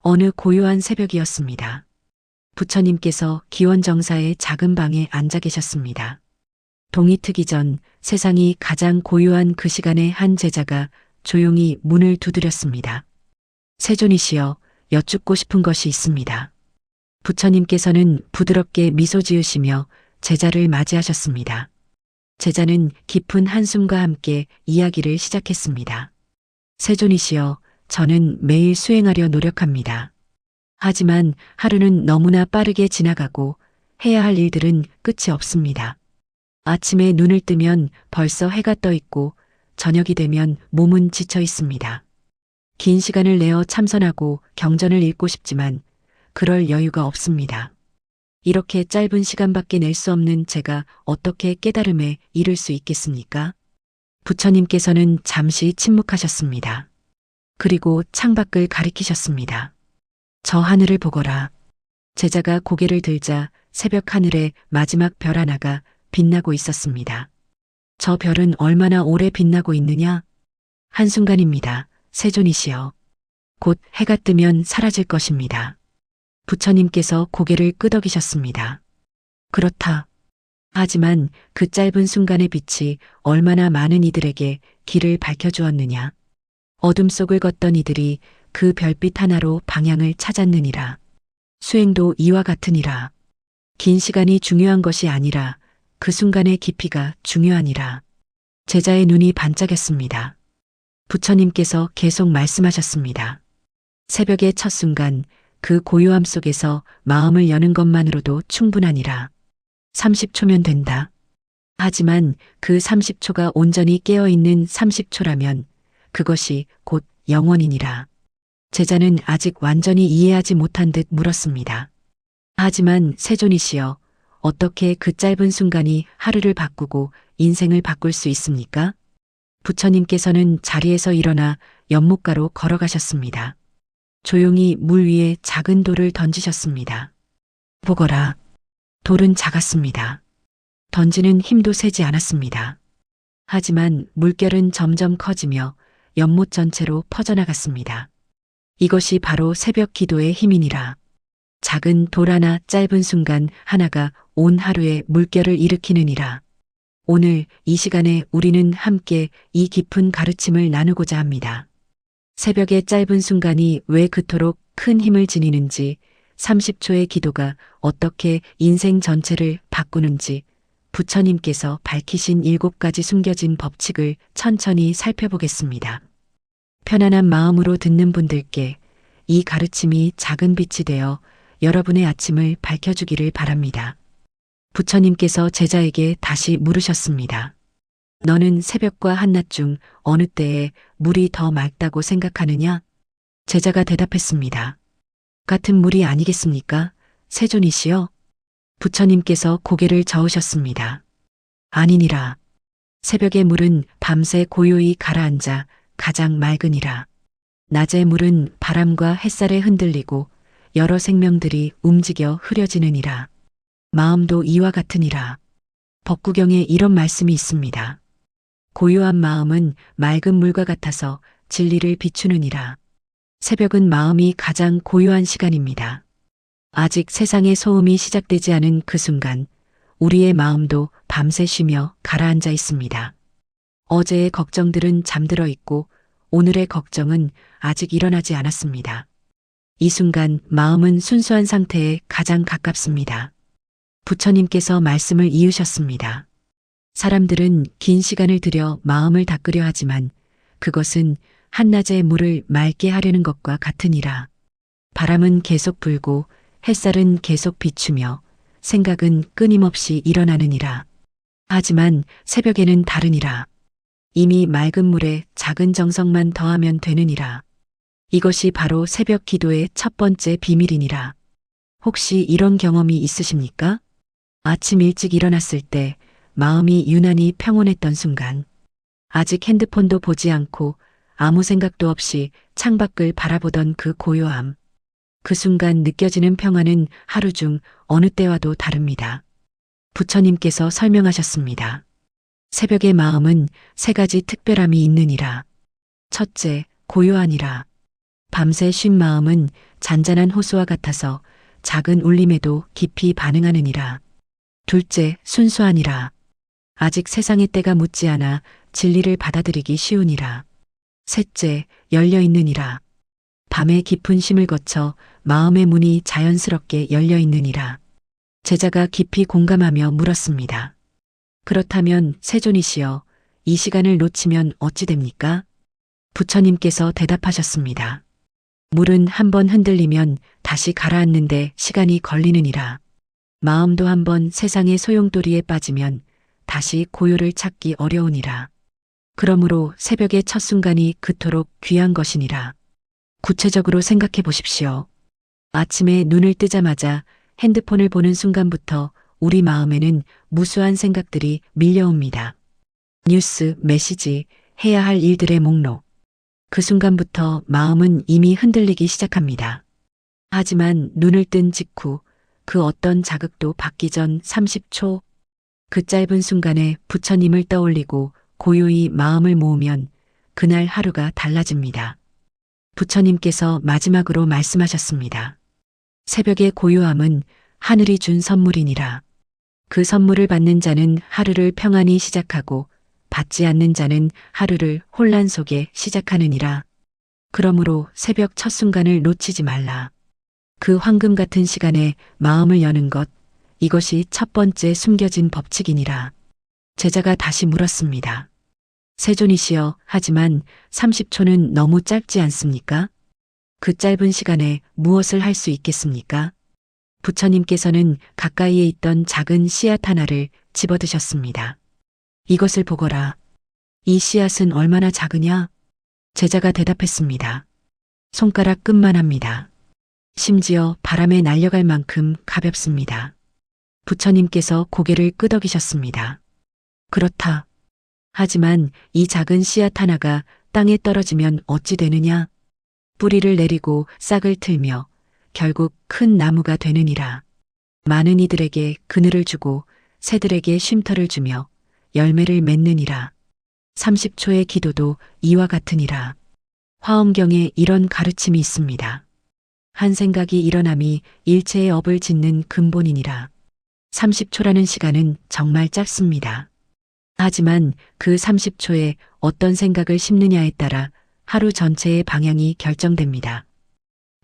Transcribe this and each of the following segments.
어느 고요한 새벽이었습니다. 부처님께서 기원정사의 작은 방에 앉아 계셨습니다. 동이 트기 전 세상이 가장 고요한 그 시간에 한 제자가 조용히 문을 두드렸습니다. 세존이시여, 여쭙고 싶은 것이 있습니다. 부처님께서는 부드럽게 미소 지으시며 제자를 맞이하셨습니다. 제자는 깊은 한숨과 함께 이야기를 시작했습니다. 세존이시여, 저는 매일 수행하려 노력합니다. 하지만 하루는 너무나 빠르게 지나가고 해야 할 일들은 끝이 없습니다. 아침에 눈을 뜨면 벌써 해가 떠 있고 저녁이 되면 몸은 지쳐 있습니다. 긴 시간을 내어 참선하고 경전을 읽고 싶지만 그럴 여유가 없습니다. 이렇게 짧은 시간밖에 낼 수 없는 제가 어떻게 깨달음에 이를 수 있겠습니까? 부처님께서는 잠시 침묵하셨습니다. 그리고 창밖을 가리키셨습니다. 저 하늘을 보거라. 제자가 고개를 들자 새벽 하늘에 마지막 별 하나가 빛나고 있었습니다. 저 별은 얼마나 오래 빛나고 있느냐? 한순간입니다. 세존이시여. 곧 해가 뜨면 사라질 것입니다. 부처님께서 고개를 끄덕이셨습니다. 그렇다. 하지만 그 짧은 순간의 빛이 얼마나 많은 이들에게 길을 밝혀주었느냐. 어둠 속을 걷던 이들이 그 별빛 하나로 방향을 찾았느니라. 수행도 이와 같으니라. 긴 시간이 중요한 것이 아니라 그 순간의 깊이가 중요하니라. 제자의 눈이 반짝였습니다. 부처님께서 계속 말씀하셨습니다. 새벽의 첫 순간 그 고요함 속에서 마음을 여는 것만으로도 충분하니라. 30초면 된다. 하지만 그 30초가 온전히 깨어있는 30초라면 그것이 곧 영원이니라. 제자는 아직 완전히 이해하지 못한 듯 물었습니다. 하지만 세존이시여, 어떻게 그 짧은 순간이 하루를 바꾸고 인생을 바꿀 수 있습니까? 부처님께서는 자리에서 일어나 연못가로 걸어가셨습니다. 조용히 물 위에 작은 돌을 던지셨습니다. 보거라. 돌은 작았습니다. 던지는 힘도 세지 않았습니다. 하지만 물결은 점점 커지며 연못 전체로 퍼져나갔습니다. 이것이 바로 새벽 기도의 힘이니라. 작은 돌 하나, 짧은 순간 하나가 온 하루의 물결을 일으키느니라. 오늘 이 시간에 우리는 함께 이 깊은 가르침을 나누고자 합니다. 새벽의 짧은 순간이 왜 그토록 큰 힘을 지니는지, 30초의 기도가 어떻게 인생 전체를 바꾸는지, 부처님께서 밝히신 7가지 숨겨진 법칙을 천천히 살펴보겠습니다. 편안한 마음으로 듣는 분들께 이 가르침이 작은 빛이 되어 여러분의 아침을 밝혀주기를 바랍니다. 부처님께서 제자에게 다시 물으셨습니다. 너는 새벽과 한낮 중 어느 때에 물이 더 맑다고 생각하느냐? 제자가 대답했습니다. 같은 물이 아니겠습니까? 세존이시여? 부처님께서 고개를 저으셨습니다. 아니니라. 새벽의 물은 밤새 고요히 가라앉아 가장 맑으니라. 낮의 물은 바람과 햇살에 흔들리고 여러 생명들이 움직여 흐려지느니라. 마음도 이와 같으니라. 법구경에 이런 말씀이 있습니다. 고요한 마음은 맑은 물과 같아서 진리를 비추느니라. 새벽은 마음이 가장 고요한 시간입니다. 아직 세상의 소음이 시작되지 않은 그 순간 우리의 마음도 밤새 쉬며 가라앉아 있습니다. 어제의 걱정들은 잠들어 있고 오늘의 걱정은 아직 일어나지 않았습니다. 이 순간 마음은 순수한 상태에 가장 가깝습니다. 부처님께서 말씀을 이으셨습니다. 사람들은 긴 시간을 들여 마음을 닦으려 하지만 그것은 한낮의 물을 맑게 하려는 것과 같으니라. 바람은 계속 불고 햇살은 계속 비추며 생각은 끊임없이 일어나느니라. 하지만 새벽에는 다르니라. 이미 맑은 물에 작은 정성만 더하면 되느니라. 이것이 바로 새벽 기도의 첫 번째 비밀이니라. 혹시 이런 경험이 있으십니까? 아침 일찍 일어났을 때 마음이 유난히 평온했던 순간, 아직 핸드폰도 보지 않고 아무 생각도 없이 창밖을 바라보던 그 고요함. 그 순간 느껴지는 평화는 하루 중 어느 때와도 다릅니다. 부처님께서 설명하셨습니다. 새벽의 마음은 3가지 특별함이 있느니라. 첫째, 고요하니라. 밤새 쉰 마음은 잔잔한 호수와 같아서 작은 울림에도 깊이 반응하느니라. 둘째, 순수하니라. 아직 세상의 때가 묻지 않아 진리를 받아들이기 쉬우니라. 셋째, 열려있느니라. 밤의 깊은 심을 거쳐 마음의 문이 자연스럽게 열려있느니라. 제자가 깊이 공감하며 물었습니다. 그렇다면 세존이시여, 이 시간을 놓치면 어찌 됩니까? 부처님께서 대답하셨습니다. 물은 한번 흔들리면 다시 가라앉는데 시간이 걸리느니라. 마음도 한번 세상의 소용돌이에 빠지면 다시 고요를 찾기 어려우니라. 그러므로 새벽의 첫 순간이 그토록 귀한 것이니라. 구체적으로 생각해 보십시오. 아침에 눈을 뜨자마자 핸드폰을 보는 순간부터 우리 마음에는 무수한 생각들이 밀려옵니다. 뉴스, 메시지, 해야 할 일들의 목록. 그 순간부터 마음은 이미 흔들리기 시작합니다. 하지만 눈을 뜬 직후 그 어떤 자극도 받기 전 30초, 그 짧은 순간에 부처님을 떠올리고 고요히 마음을 모으면 그날 하루가 달라집니다. 부처님께서 마지막으로 말씀하셨습니다. 새벽의 고요함은 하늘이 준 선물이니라. 그 선물을 받는 자는 하루를 평안히 시작하고 받지 않는 자는 하루를 혼란 속에 시작하느니라. 그러므로 새벽 첫 순간을 놓치지 말라. 그 황금 같은 시간에 마음을 여는 것, 이것이 첫 번째 숨겨진 법칙이니라. 제자가 다시 물었습니다. 세존이시여, 하지만 30초는 너무 짧지 않습니까? 그 짧은 시간에 무엇을 할 수 있겠습니까? 부처님께서는 가까이에 있던 작은 씨앗 하나를 집어드셨습니다. 이것을 보거라. 이 씨앗은 얼마나 작으냐? 제자가 대답했습니다. 손가락 끝만 합니다. 심지어 바람에 날려갈 만큼 가볍습니다. 부처님께서 고개를 끄덕이셨습니다. 그렇다. 하지만 이 작은 씨앗 하나가 땅에 떨어지면 어찌 되느냐? 뿌리를 내리고 싹을 틀며 결국 큰 나무가 되느니라. 많은 이들에게 그늘을 주고 새들에게 쉼터를 주며 열매를 맺느니라. 30초의 기도도 이와 같으니라. 화엄경에 이런 가르침이 있습니다. 한 생각이 일어남이 일체의 업을 짓는 근본이니라. 30초라는 시간은 정말 짧습니다. 하지만 그 30초에 어떤 생각을 심느냐에 따라 하루 전체의 방향이 결정됩니다.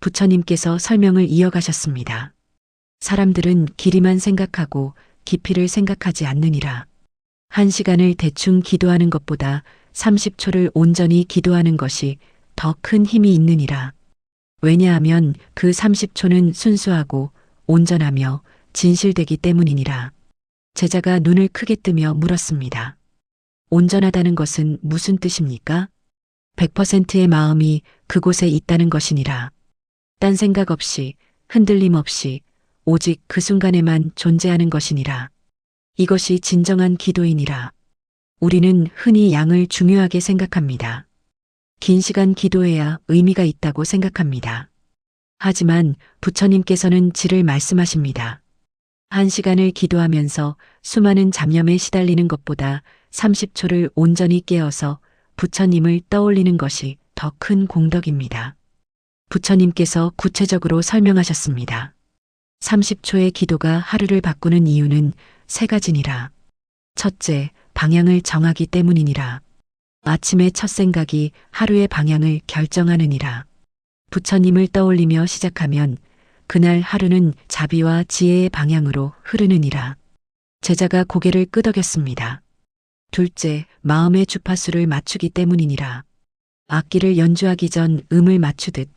부처님께서 설명을 이어가셨습니다. 사람들은 길이만 생각하고 깊이를 생각하지 않느니라. 한 시간을 대충 기도하는 것보다 30초를 온전히 기도하는 것이 더 큰 힘이 있느니라. 왜냐하면 그 30초는 순수하고 온전하며 진실되기 때문이니라. 제자가 눈을 크게 뜨며 물었습니다. 온전하다는 것은 무슨 뜻입니까? 100%의 마음이 그곳에 있다는 것이니라. 딴 생각 없이, 흔들림 없이, 오직 그 순간에만 존재하는 것이니라. 이것이 진정한 기도이니라. 우리는 흔히 양을 중요하게 생각합니다. 긴 시간 기도해야 의미가 있다고 생각합니다. 하지만 부처님께서는 질을 말씀하십니다. 한 시간을 기도하면서 수많은 잡념에 시달리는 것보다 30초를 온전히 깨어서 부처님을 떠올리는 것이 더 큰 공덕입니다. 부처님께서 구체적으로 설명하셨습니다. 30초의 기도가 하루를 바꾸는 이유는 세 가지니라. 첫째, 방향을 정하기 때문이니라. 아침의 첫 생각이 하루의 방향을 결정하느니라. 부처님을 떠올리며 시작하면 그날 하루는 자비와 지혜의 방향으로 흐르느니라. 제자가 고개를 끄덕였습니다. 둘째, 마음의 주파수를 맞추기 때문이니라. 악기를 연주하기 전 음을 맞추듯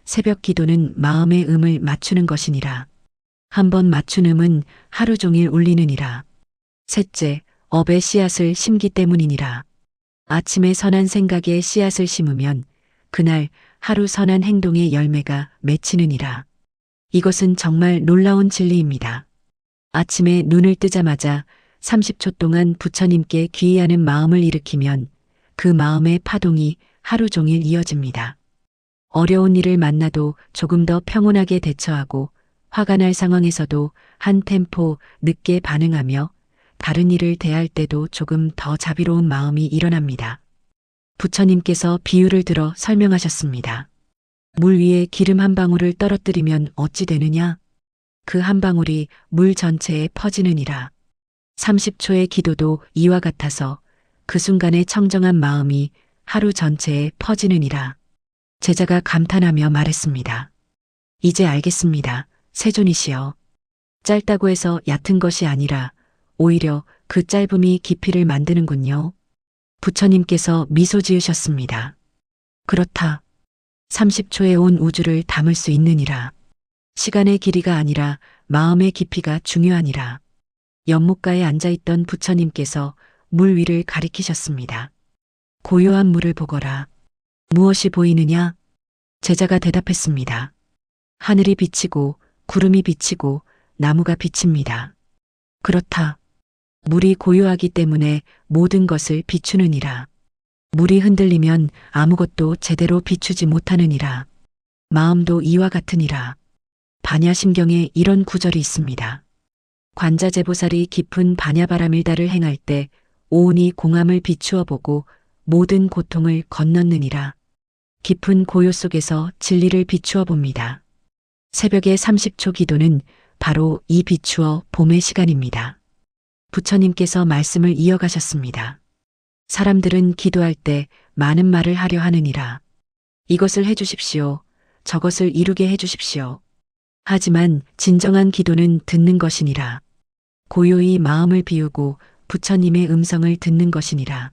새벽 기도는 마음의 음을 맞추는 것이니라. 한 번 맞춘 음은 하루 종일 울리느니라. 셋째, 업의 씨앗을 심기 때문이니라. 아침에 선한 생각에 씨앗을 심으면 그날 하루 선한 행동의 열매가 맺히느니라. 이것은 정말 놀라운 진리입니다. 아침에 눈을 뜨자마자 30초 동안 부처님께 귀의하는 마음을 일으키면 그 마음의 파동이 하루 종일 이어집니다. 어려운 일을 만나도 조금 더 평온하게 대처하고 화가 날 상황에서도 한 템포 늦게 반응하며 다른 일을 대할 때도 조금 더 자비로운 마음이 일어납니다. 부처님께서 비유를 들어 설명하셨습니다. 물 위에 기름 한 방울을 떨어뜨리면 어찌 되느냐? 그 한 방울이 물 전체에 퍼지느니라. 30초의 기도도 이와 같아서 그 순간의 청정한 마음이 하루 전체에 퍼지느니라. 제자가 감탄하며 말했습니다. 이제 알겠습니다. 세존이시여. 짧다고 해서 얕은 것이 아니라 오히려 그 짧음이 깊이를 만드는군요. 부처님께서 미소 지으셨습니다. 그렇다. 30초에 온 우주를 담을 수 있느니라. 시간의 길이가 아니라 마음의 깊이가 중요하니라. 연못가에 앉아있던 부처님께서 물 위를 가리키셨습니다. 고요한 물을 보거라. 무엇이 보이느냐? 제자가 대답했습니다. 하늘이 비치고 구름이 비치고 나무가 비칩니다. 그렇다. 물이 고요하기 때문에 모든 것을 비추느니라. 물이 흔들리면 아무것도 제대로 비추지 못하느니라. 마음도 이와 같으니라. 반야심경에 이런 구절이 있습니다. 관자재보살이 깊은 반야바라밀다를 행할 때 오온이 공함을 비추어 보고 모든 고통을 건넜느니라. 깊은 고요 속에서 진리를 비추어 봅니다. 새벽의 30초 기도는 바로 이 비추어 봄의 시간입니다. 부처님께서 말씀을 이어가셨습니다. 사람들은 기도할 때 많은 말을 하려 하느니라. 이것을 해주십시오. 저것을 이루게 해주십시오. 하지만 진정한 기도는 듣는 것이니라. 고요히 마음을 비우고 부처님의 음성을 듣는 것이니라.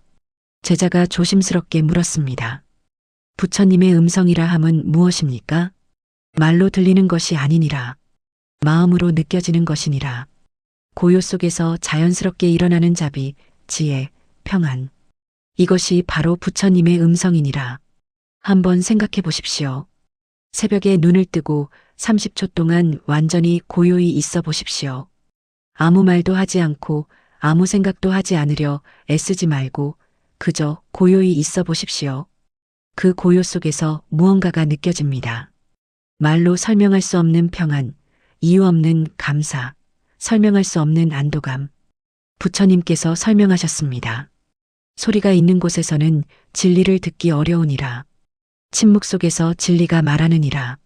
제자가 조심스럽게 물었습니다. 부처님의 음성이라 함은 무엇입니까? 말로 들리는 것이 아니니라. 마음으로 느껴지는 것이니라. 고요 속에서 자연스럽게 일어나는 자비, 지혜, 평안. 이것이 바로 부처님의 음성이니라. 한번 생각해 보십시오. 새벽에 눈을 뜨고 30초 동안 완전히 고요히 있어 보십시오. 아무 말도 하지 않고 아무 생각도 하지 않으려 애쓰지 말고 그저 고요히 있어 보십시오. 그 고요 속에서 무언가가 느껴집니다. 말로 설명할 수 없는 평안, 이유 없는 감사, 설명할 수 없는 안도감. 부처님께서 설명하셨습니다. 소리가 있는 곳에서는 진리를 듣기 어려우니라. 침묵 속에서 진리가 말하느니라.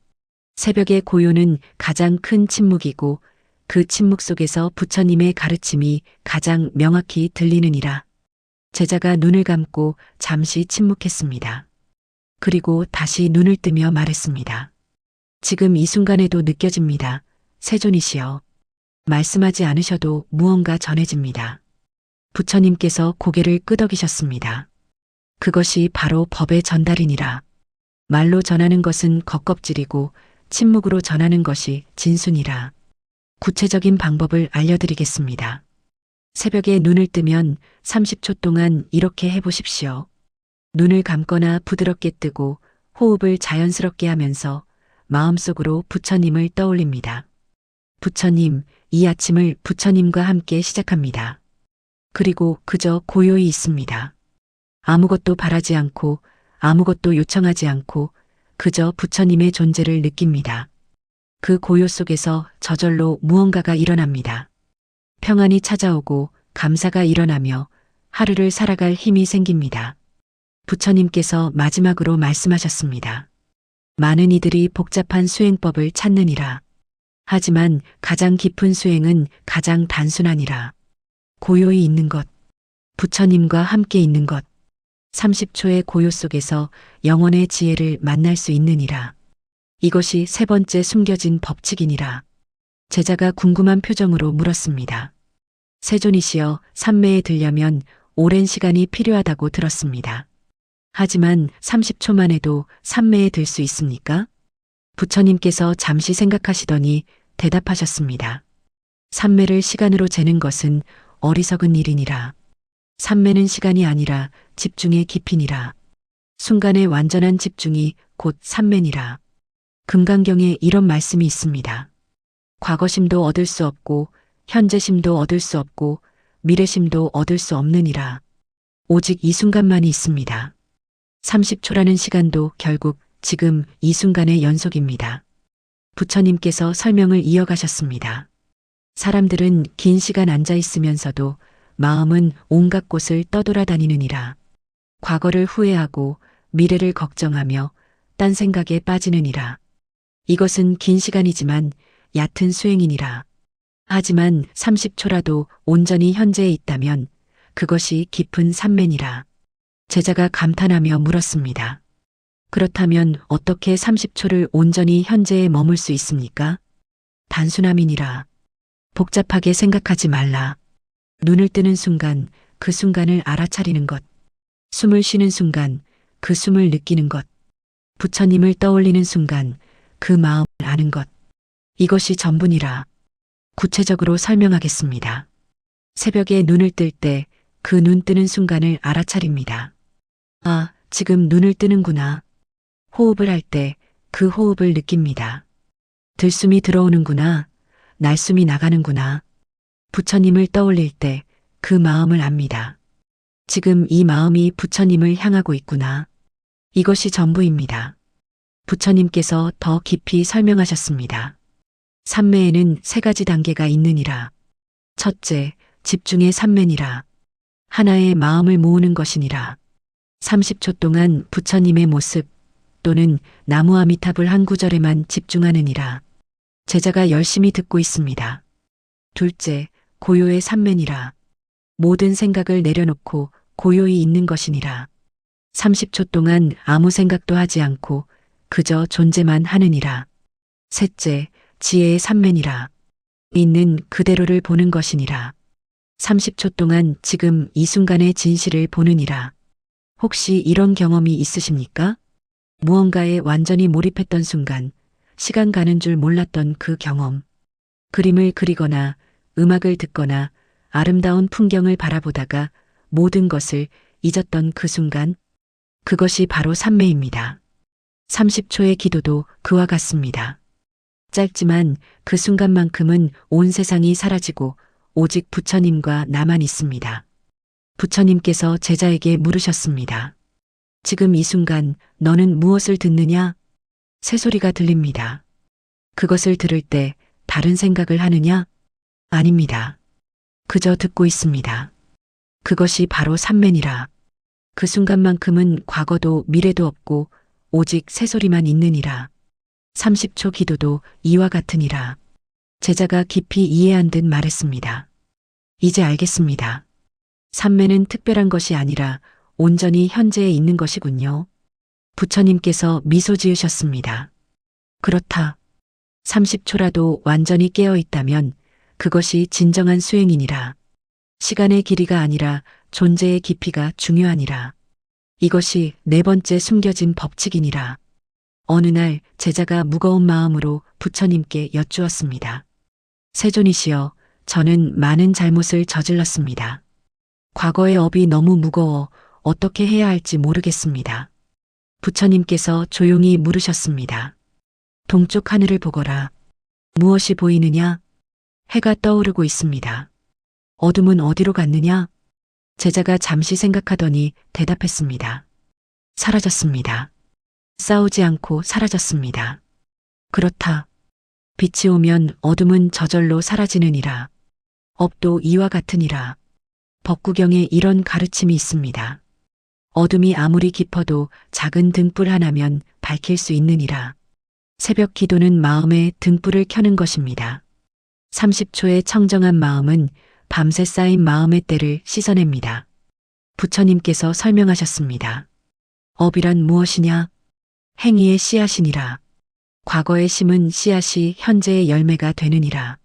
새벽의 고요는 가장 큰 침묵이고 그 침묵 속에서 부처님의 가르침이 가장 명확히 들리느니라. 제자가 눈을 감고 잠시 침묵했습니다. 그리고 다시 눈을 뜨며 말했습니다. 지금 이 순간에도 느껴집니다. 세존이시여. 말씀하지 않으셔도 무언가 전해집니다. 부처님께서 고개를 끄덕이셨습니다. 그것이 바로 법의 전달이니라. 말로 전하는 것은 겉껍질이고 침묵으로 전하는 것이 진순이라. 구체적인 방법을 알려드리겠습니다. 새벽에 눈을 뜨면 30초 동안 이렇게 해보십시오. 눈을 감거나 부드럽게 뜨고 호흡을 자연스럽게 하면서 마음속으로 부처님을 떠올립니다. 부처님, 이 아침을 부처님과 함께 시작합니다. 그리고 그저 고요히 있습니다. 아무것도 바라지 않고 아무것도 요청하지 않고 그저 부처님의 존재를 느낍니다. 그 고요 속에서 저절로 무언가가 일어납니다. 평안이 찾아오고 감사가 일어나며 하루를 살아갈 힘이 생깁니다. 부처님께서 마지막으로 말씀하셨습니다. 많은 이들이 복잡한 수행법을 찾느니라. 하지만 가장 깊은 수행은 가장 단순하니라. 고요히 있는 것, 부처님과 함께 있는 것, 30초의 고요 속에서 영혼의 지혜를 만날 수 있느니라. 이것이 세 번째 숨겨진 법칙이니라. 제자가 궁금한 표정으로 물었습니다. 세존이시여, 삼매에 들려면 오랜 시간이 필요하다고 들었습니다. 하지만 30초만 해도 삼매에 들 수 있습니까? 부처님께서 잠시 생각하시더니 대답하셨습니다. 삼매를 시간으로 재는 것은 어리석은 일이니라. 삼매는 시간이 아니라 집중의 깊이니라. 순간의 완전한 집중이 곧 삼매니라. 금강경에 이런 말씀이 있습니다. 과거심도 얻을 수 없고 현재심도 얻을 수 없고 미래심도 얻을 수 없느니라. 오직 이 순간만이 있습니다. 30초라는 시간도 결국 지금 이 순간의 연속입니다. 부처님께서 설명을 이어가셨습니다. 사람들은 긴 시간 앉아 있으면서도 마음은 온갖 곳을 떠돌아다니느니라. 과거를 후회하고 미래를 걱정하며 딴 생각에 빠지느니라. 이것은 긴 시간이지만 얕은 수행이니라. 하지만 30초라도 온전히 현재에 있다면 그것이 깊은 삼매니라. 제자가 감탄하며 물었습니다. 그렇다면 어떻게 30초를 온전히 현재에 머물 수 있습니까? 단순함이니라. 복잡하게 생각하지 말라. 눈을 뜨는 순간 그 순간을 알아차리는 것. 숨을 쉬는 순간 그 숨을 느끼는 것. 부처님을 떠올리는 순간 그 마음을 아는 것. 이것이 전부니라. 구체적으로 설명하겠습니다. 새벽에 눈을 뜰 때 그 눈 뜨는 순간을 알아차립니다. 아, 지금 눈을 뜨는구나. 호흡을 할 때 그 호흡을 느낍니다. 들숨이 들어오는구나. 날숨이 나가는구나. 부처님을 떠올릴 때 그 마음을 압니다. 지금 이 마음이 부처님을 향하고 있구나. 이것이 전부입니다. 부처님께서 더 깊이 설명하셨습니다. 삼매에는 세 가지 단계가 있느니라. 첫째, 집중의 삼매니라. 하나의 마음을 모으는 것이니라. 30초 동안 부처님의 모습 또는 나무 아미타불 한 구절에만 집중하느니라. 제자가 열심히 듣고 있습니다. 둘째, 고요의 삼매니라. 모든 생각을 내려놓고 고요히 있는 것이니라. 30초 동안 아무 생각도 하지 않고 그저 존재만 하느니라. 셋째, 지혜의 삼매니라. 있는 그대로를 보는 것이니라. 30초 동안 지금 이 순간의 진실을 보느니라. 혹시 이런 경험이 있으십니까? 무언가에 완전히 몰입했던 순간, 시간 가는 줄 몰랐던 그 경험. 그림을 그리거나 음악을 듣거나 아름다운 풍경을 바라보다가 모든 것을 잊었던 그 순간, 그것이 바로 삼매입니다. 30초의 기도도 그와 같습니다. 짧지만 그 순간만큼은 온 세상이 사라지고 오직 부처님과 나만 있습니다. 부처님께서 제자에게 물으셨습니다. 지금 이 순간 너는 무엇을 듣느냐? 새소리가 들립니다. 그것을 들을 때 다른 생각을 하느냐? 아닙니다. 그저 듣고 있습니다. 그것이 바로 삼매니라. 그 순간만큼은 과거도 미래도 없고 오직 새소리만 있느니라. 30초 기도도 이와 같으니라. 제자가 깊이 이해한 듯 말했습니다. 이제 알겠습니다. 삼매는 특별한 것이 아니라 온전히 현재에 있는 것이군요. 부처님께서 미소 지으셨습니다. 그렇다. 30초라도 완전히 깨어 있다면 그것이 진정한 수행이니라. 시간의 길이가 아니라 존재의 깊이가 중요하니라. 이것이 네 번째 숨겨진 법칙이니라. 어느 날 제자가 무거운 마음으로 부처님께 여쭈었습니다. 세존이시여, 저는 많은 잘못을 저질렀습니다. 과거의 업이 너무 무거워 어떻게 해야 할지 모르겠습니다. 부처님께서 조용히 물으셨습니다. 동쪽 하늘을 보거라. 무엇이 보이느냐? 해가 떠오르고 있습니다. 어둠은 어디로 갔느냐? 제자가 잠시 생각하더니 대답했습니다. 사라졌습니다. 싸우지 않고 사라졌습니다. 그렇다. 빛이 오면 어둠은 저절로 사라지느니라. 업도 이와 같으니라. 법구경에 이런 가르침이 있습니다. 어둠이 아무리 깊어도 작은 등불 하나면 밝힐 수 있느니라. 새벽 기도는 마음에 등불을 켜는 것입니다. 30초의 청정한 마음은 밤새 쌓인 마음의 때를 씻어냅니다. 부처님께서 설명하셨습니다. 업이란 무엇이냐? 행위의 씨앗이니라. 과거의 심은 씨앗이 현재의 열매가 되느니라.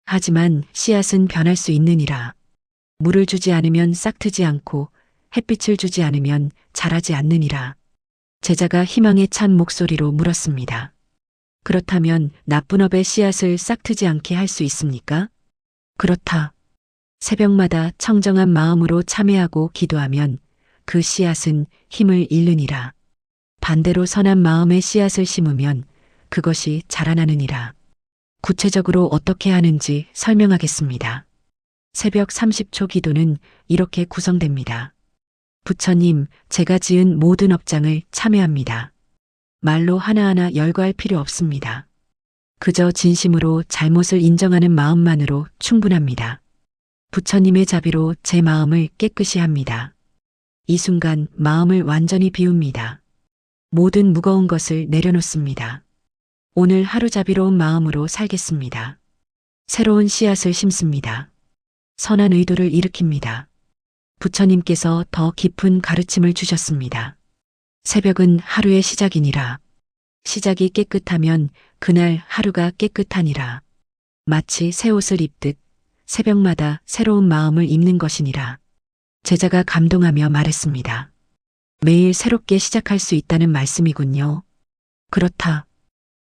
하지만 씨앗은 변할 수 있느니라. 물을 주지 않으면 싹트지 않고 햇빛을 주지 않으면 자라지 않느니라. 제자가 희망에 찬 목소리로 물었습니다. 그렇다면 나쁜 업의 씨앗을 싹트지 않게 할 수 있습니까? 그렇다. 새벽마다 청정한 마음으로 참회하고 기도하면 그 씨앗은 힘을 잃느니라. 반대로 선한 마음의 씨앗을 심으면 그것이 자라나느니라. 구체적으로 어떻게 하는지 설명하겠습니다. 새벽 30초 기도는 이렇게 구성됩니다. 부처님, 제가 지은 모든 업장을 참회합니다. 말로 하나하나 열거할 필요 없습니다. 그저 진심으로 잘못을 인정하는 마음만으로 충분합니다. 부처님의 자비로 제 마음을 깨끗이 합니다. 이 순간 마음을 완전히 비웁니다. 모든 무거운 것을 내려놓습니다. 오늘 하루 자비로운 마음으로 살겠습니다. 새로운 씨앗을 심습니다. 선한 의도를 일으킵니다. 부처님께서 더 깊은 가르침을 주셨습니다. 새벽은 하루의 시작이니라. 시작이 깨끗하면 그날 하루가 깨끗하니라. 마치 새 옷을 입듯 새벽마다 새로운 마음을 입는 것이니라. 제자가 감동하며 말했습니다. 매일 새롭게 시작할 수 있다는 말씀이군요. 그렇다.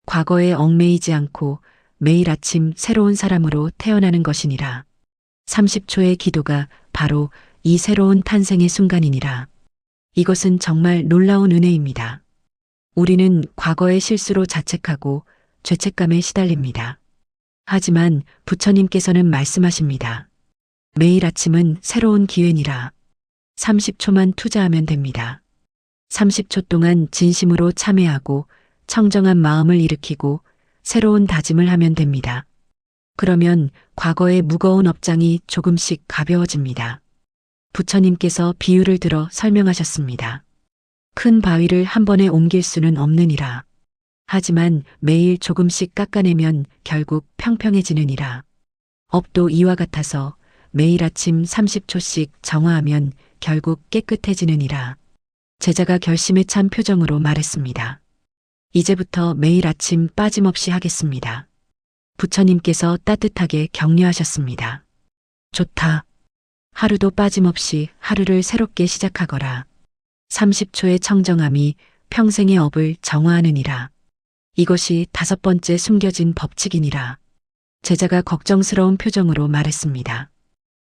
과거에 얽매이지 않고 매일 아침 새로운 사람으로 태어나는 것이니라. 30초의 기도가 바로 이 새로운 탄생의 순간이니라. 이것은 정말 놀라운 은혜입니다. 우리는 과거의 실수로 자책하고 죄책감에 시달립니다. 하지만 부처님께서는 말씀하십니다. 매일 아침은 새로운 기회니라. 30초만 투자하면 됩니다. 30초 동안 진심으로 참회하고 청정한 마음을 일으키고 새로운 다짐을 하면 됩니다. 그러면 과거의 무거운 업장이 조금씩 가벼워집니다. 부처님께서 비유를 들어 설명하셨습니다. 큰 바위를 한 번에 옮길 수는 없느니라. 하지만 매일 조금씩 깎아내면 결국 평평해지느니라. 업도 이와 같아서 매일 아침 30초씩 정화하면 결국 깨끗해지느니라. 제자가 결심에 찬 표정으로 말했습니다. 이제부터 매일 아침 빠짐없이 하겠습니다. 부처님께서 따뜻하게 격려하셨습니다. 좋다. 하루도 빠짐없이 하루를 새롭게 시작하거라. 30초의 청정함이 평생의 업을 정화하느니라. 이것이 5번째 숨겨진 법칙이니라. 제자가 걱정스러운 표정으로 말했습니다.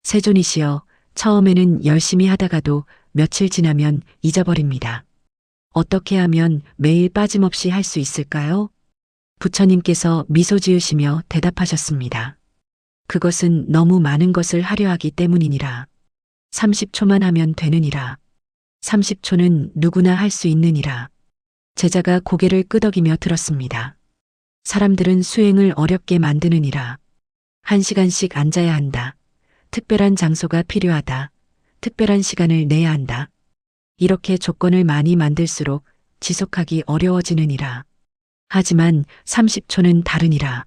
세존이시여, 처음에는 열심히 하다가도 며칠 지나면 잊어버립니다. 어떻게 하면 매일 빠짐없이 할 수 있을까요? 부처님께서 미소 지으시며 대답하셨습니다. 그것은 너무 많은 것을 하려 하기 때문이니라. 30초만 하면 되느니라. 30초는 누구나 할 수 있느니라. 제자가 고개를 끄덕이며 들었습니다. 사람들은 수행을 어렵게 만드느니라. 1시간씩 앉아야 한다. 특별한 장소가 필요하다. 특별한 시간을 내야 한다. 이렇게 조건을 많이 만들수록 지속하기 어려워지느니라. 하지만 30초는 다르니라.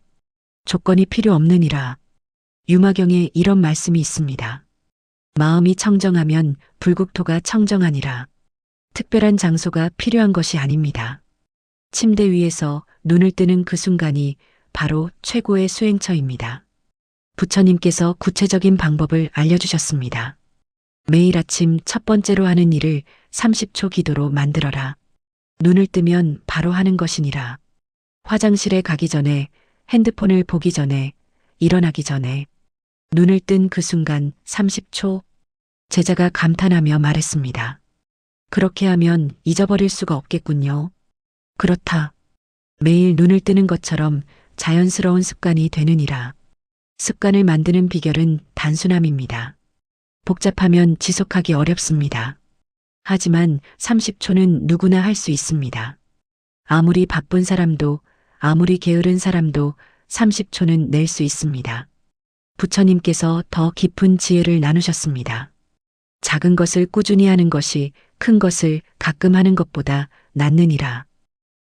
조건이 필요 없느니라. 유마경에 이런 말씀이 있습니다. 마음이 청정하면 불국토가 청정하니라. 특별한 장소가 필요한 것이 아닙니다. 침대 위에서 눈을 뜨는 그 순간이 바로 최고의 수행처입니다. 부처님께서 구체적인 방법을 알려주셨습니다. 매일 아침 첫 번째로 하는 일을 30초 기도로 만들어라. 눈을 뜨면 바로 하는 것이니라. 화장실에 가기 전에, 핸드폰을 보기 전에, 일어나기 전에, 눈을 뜬 그 순간 30초. 제자가 감탄하며 말했습니다. 그렇게 하면 잊어버릴 수가 없겠군요. 그렇다. 매일 눈을 뜨는 것처럼 자연스러운 습관이 되느니라. 습관을 만드는 비결은 단순함입니다. 복잡하면 지속하기 어렵습니다. 하지만 30초는 누구나 할 수 있습니다. 아무리 바쁜 사람도, 아무리 게으른 사람도 30초는 낼 수 있습니다. 부처님께서 더 깊은 지혜를 나누셨습니다. 작은 것을 꾸준히 하는 것이 큰 것을 가끔 하는 것보다 낫느니라.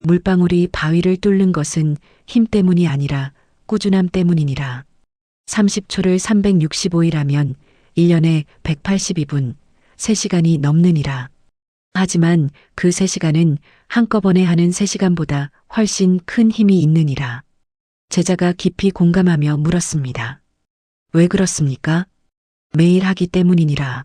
물방울이 바위를 뚫는 것은 힘 때문이 아니라 꾸준함 때문이니라. 30초를 365일 하면 1년에 182분, 3시간이 넘느니라. 하지만 그 3시간은 한꺼번에 하는 3시간보다 훨씬 큰 힘이 있느니라. 제자가 깊이 공감하며 물었습니다. 왜 그렇습니까? 매일 하기 때문이니라.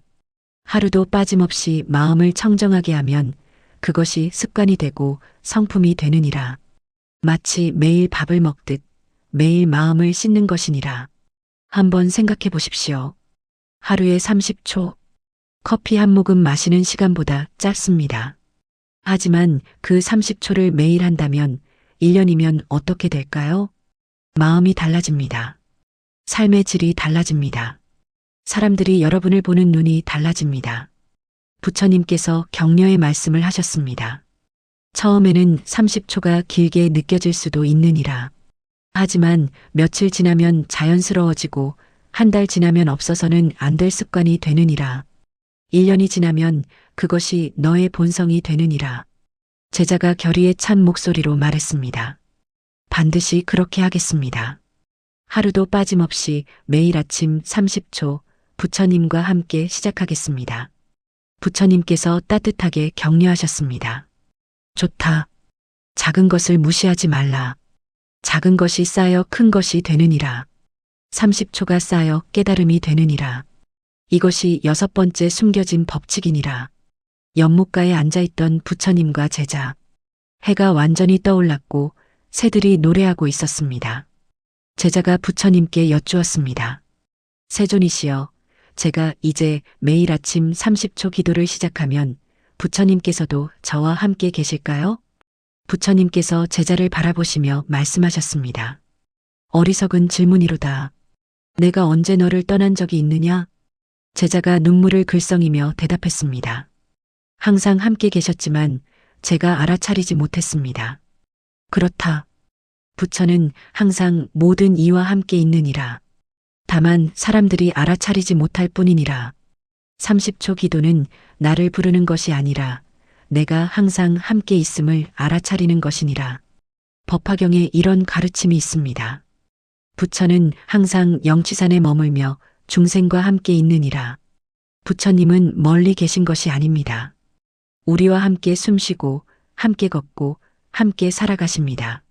하루도 빠짐없이 마음을 청정하게 하면 그것이 습관이 되고 성품이 되느니라. 마치 매일 밥을 먹듯 매일 마음을 씻는 것이니라. 한번 생각해 보십시오. 하루에 30초, 커피 한 모금 마시는 시간보다 짧습니다. 하지만 그 30초를 매일 한다면 1년이면 어떻게 될까요? 마음이 달라집니다. 삶의 질이 달라집니다. 사람들이 여러분을 보는 눈이 달라집니다. 부처님께서 격려의 말씀을 하셨습니다. 처음에는 30초가 길게 느껴질 수도 있느니라. 하지만 며칠 지나면 자연스러워지고 한 달 지나면 없어서는 안 될 습관이 되느니라. 1년이 지나면 그것이 너의 본성이 되느니라. 제자가 결의에 찬 목소리로 말했습니다. 반드시 그렇게 하겠습니다. 하루도 빠짐없이 매일 아침 30초 부처님과 함께 시작하겠습니다. 부처님께서 따뜻하게 격려하셨습니다. 좋다. 작은 것을 무시하지 말라. 작은 것이 쌓여 큰 것이 되느니라. 30초가 쌓여 깨달음이 되느니라. 이것이 6번째 숨겨진 법칙이니라. 연못가에 앉아있던 부처님과 제자. 해가 완전히 떠올랐고 새들이 노래하고 있었습니다. 제자가 부처님께 여쭈었습니다. 세존이시여, 제가 이제 매일 아침 30초 기도를 시작하면 부처님께서도 저와 함께 계실까요? 부처님께서 제자를 바라보시며 말씀하셨습니다. 어리석은 질문이로다. 내가 언제 너를 떠난 적이 있느냐? 제자가 눈물을 글썽이며 대답했습니다. 항상 함께 계셨지만 제가 알아차리지 못했습니다. 그렇다. 부처는 항상 모든 이와 함께 있느니라. 다만 사람들이 알아차리지 못할 뿐이니라. 30초 기도는 나를 부르는 것이 아니라 내가 항상 함께 있음을 알아차리는 것이니라. 법화경에 이런 가르침이 있습니다. 부처는 항상 영취산에 머물며 중생과 함께 있느니라. 부처님은 멀리 계신 것이 아닙니다. 우리와 함께 숨쉬고 함께 걷고 함께 살아가십니다.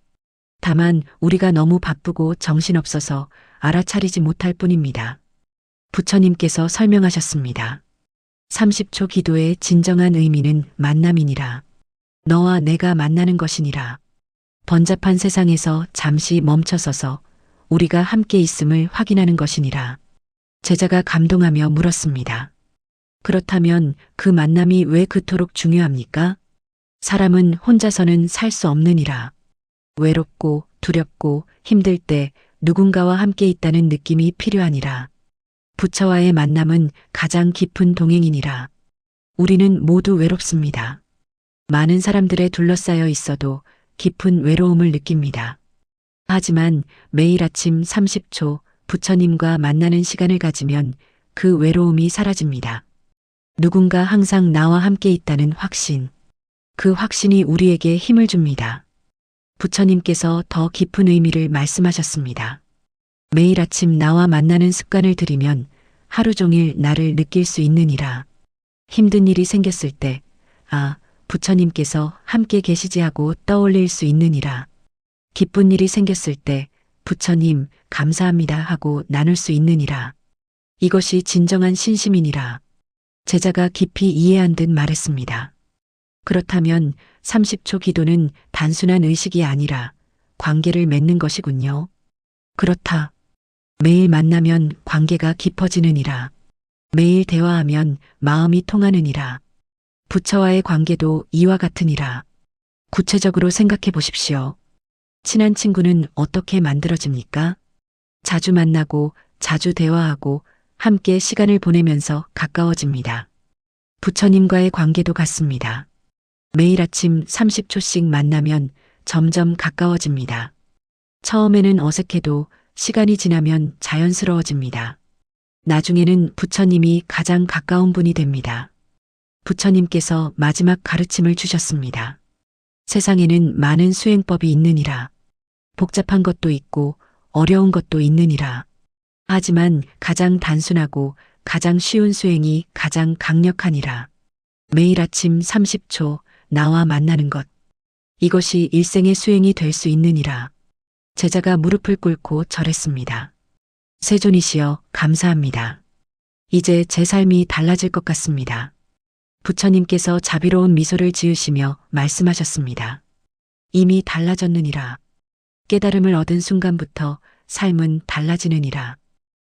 다만 우리가 너무 바쁘고 정신없어서 알아차리지 못할 뿐입니다. 부처님께서 설명하셨습니다. 30초 기도의 진정한 의미는 만남이니라. 너와 내가 만나는 것이니라. 번잡한 세상에서 잠시 멈춰서서 우리가 함께 있음을 확인하는 것이니라. 제자가 감동하며 물었습니다. 그렇다면 그 만남이 왜 그토록 중요합니까? 사람은 혼자서는 살 수 없느니라. 외롭고 두렵고 힘들 때 누군가와 함께 있다는 느낌이 필요하니라. 부처와의 만남은 가장 깊은 동행이니라. 우리는 모두 외롭습니다. 많은 사람들에 둘러싸여 있어도 깊은 외로움을 느낍니다. 하지만 매일 아침 30초 부처님과 만나는 시간을 가지면 그 외로움이 사라집니다. 누군가 항상 나와 함께 있다는 확신. 그 확신이 우리에게 힘을 줍니다. 부처님께서 더 깊은 의미를 말씀하셨습니다. 매일 아침 나와 만나는 습관을 들이면 하루 종일 나를 느낄 수 있느니라. 힘든 일이 생겼을 때, 아, 부처님께서 함께 계시지 하고 떠올릴 수 있느니라. 기쁜 일이 생겼을 때, 부처님, 감사합니다 하고 나눌 수 있느니라. 이것이 진정한 신심이니라. 제자가 깊이 이해한 듯 말했습니다. 그렇다면 30초 기도는 단순한 의식이 아니라 관계를 맺는 것이군요. 그렇다. 매일 만나면 관계가 깊어지느니라. 매일 대화하면 마음이 통하느니라. 부처와의 관계도 이와 같으니라. 구체적으로 생각해 보십시오. 친한 친구는 어떻게 만들어집니까? 자주 만나고 자주 대화하고 함께 시간을 보내면서 가까워집니다. 부처님과의 관계도 같습니다. 매일 아침 30초씩 만나면 점점 가까워집니다. 처음에는 어색해도 시간이 지나면 자연스러워집니다. 나중에는 부처님이 가장 가까운 분이 됩니다. 부처님께서 마지막 가르침을 주셨습니다. 세상에는 많은 수행법이 있느니라. 복잡한 것도 있고 어려운 것도 있느니라. 하지만 가장 단순하고 가장 쉬운 수행이 가장 강력하니라. 매일 아침 30초 나와 만나는 것. 이것이 일생의 수행이 될 수 있느니라. 제자가 무릎을 꿇고 절했습니다. 세존이시여, 감사합니다. 이제 제 삶이 달라질 것 같습니다. 부처님께서 자비로운 미소를 지으시며 말씀하셨습니다. 이미 달라졌느니라. 깨달음을 얻은 순간부터 삶은 달라지느니라.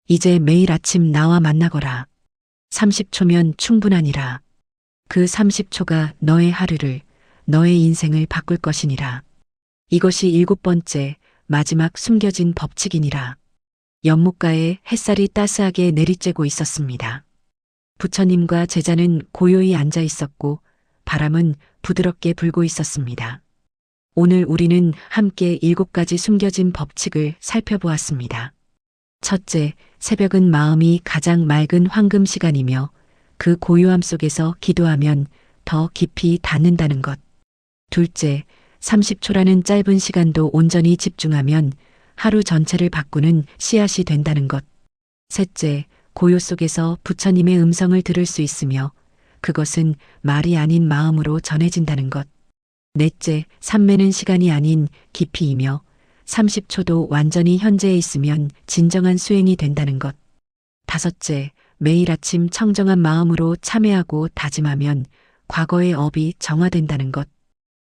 이제 매일 아침 나와 만나거라. 30초면 충분하니라. 그 30초가 너의 하루를, 너의 인생을 바꿀 것이니라. 이것이 7번째, 마지막 숨겨진 법칙이니라. 연못가에 햇살이 따스하게 내리쬐고 있었습니다. 부처님과 제자는 고요히 앉아 있었고 바람은 부드럽게 불고 있었습니다. 오늘 우리는 함께 7가지 숨겨진 법칙을 살펴보았습니다. 첫째, 새벽은 마음이 가장 맑은 황금 시간이며 그 고요함 속에서 기도하면 더 깊이 닿는다는 것. 둘째, 30초라는 짧은 시간도 온전히 집중하면 하루 전체를 바꾸는 씨앗이 된다는 것. 셋째, 고요 속에서 부처님의 음성을 들을 수 있으며 그것은 말이 아닌 마음으로 전해진다는 것. 넷째, 삼매는 시간이 아닌 깊이이며 30초도 완전히 현재에 있으면 진정한 수행이 된다는 것. 다섯째, 매일 아침 청정한 마음으로 참회하고 다짐하면 과거의 업이 정화된다는 것.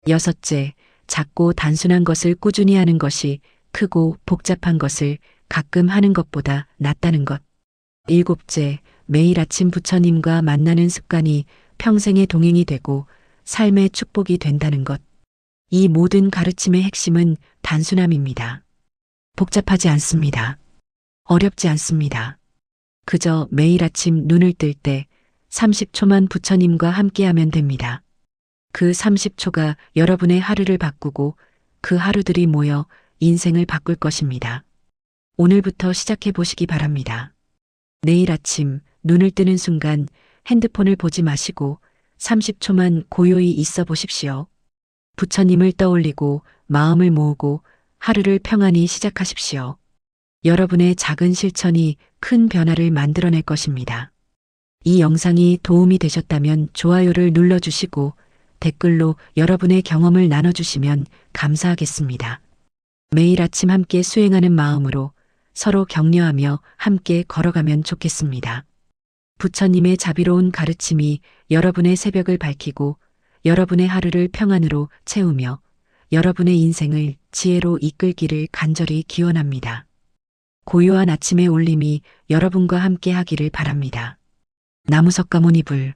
여섯째, 작고 단순한 것을 꾸준히 하는 것이 크고 복잡한 것을 가끔 하는 것보다 낫다는 것. 일곱째, 매일 아침 부처님과 만나는 습관이 평생의 동행이 되고 삶의 축복이 된다는 것. 이 모든 가르침의 핵심은 단순함입니다. 복잡하지 않습니다. 어렵지 않습니다. 그저 매일 아침 눈을 뜰 때 30초만 부처님과 함께하면 됩니다. 그 30초가 여러분의 하루를 바꾸고 그 하루들이 모여 인생을 바꿀 것입니다. 오늘부터 시작해 보시기 바랍니다. 내일 아침 눈을 뜨는 순간 핸드폰을 보지 마시고 30초만 고요히 있어 보십시오. 부처님을 떠올리고 마음을 모으고 하루를 평안히 시작하십시오. 여러분의 작은 실천이 큰 변화를 만들어낼 것입니다. 이 영상이 도움이 되셨다면 좋아요를 눌러주시고 댓글로 여러분의 경험을 나눠주시면 감사하겠습니다. 매일 아침 함께 수행하는 마음으로 서로 격려하며 함께 걸어가면 좋겠습니다. 부처님의 자비로운 가르침이 여러분의 새벽을 밝히고 여러분의 하루를 평안으로 채우며 여러분의 인생을 지혜로 이끌기를 간절히 기원합니다. 고요한 아침의 울림이 여러분과 함께 하기를 바랍니다. 나무석가모니불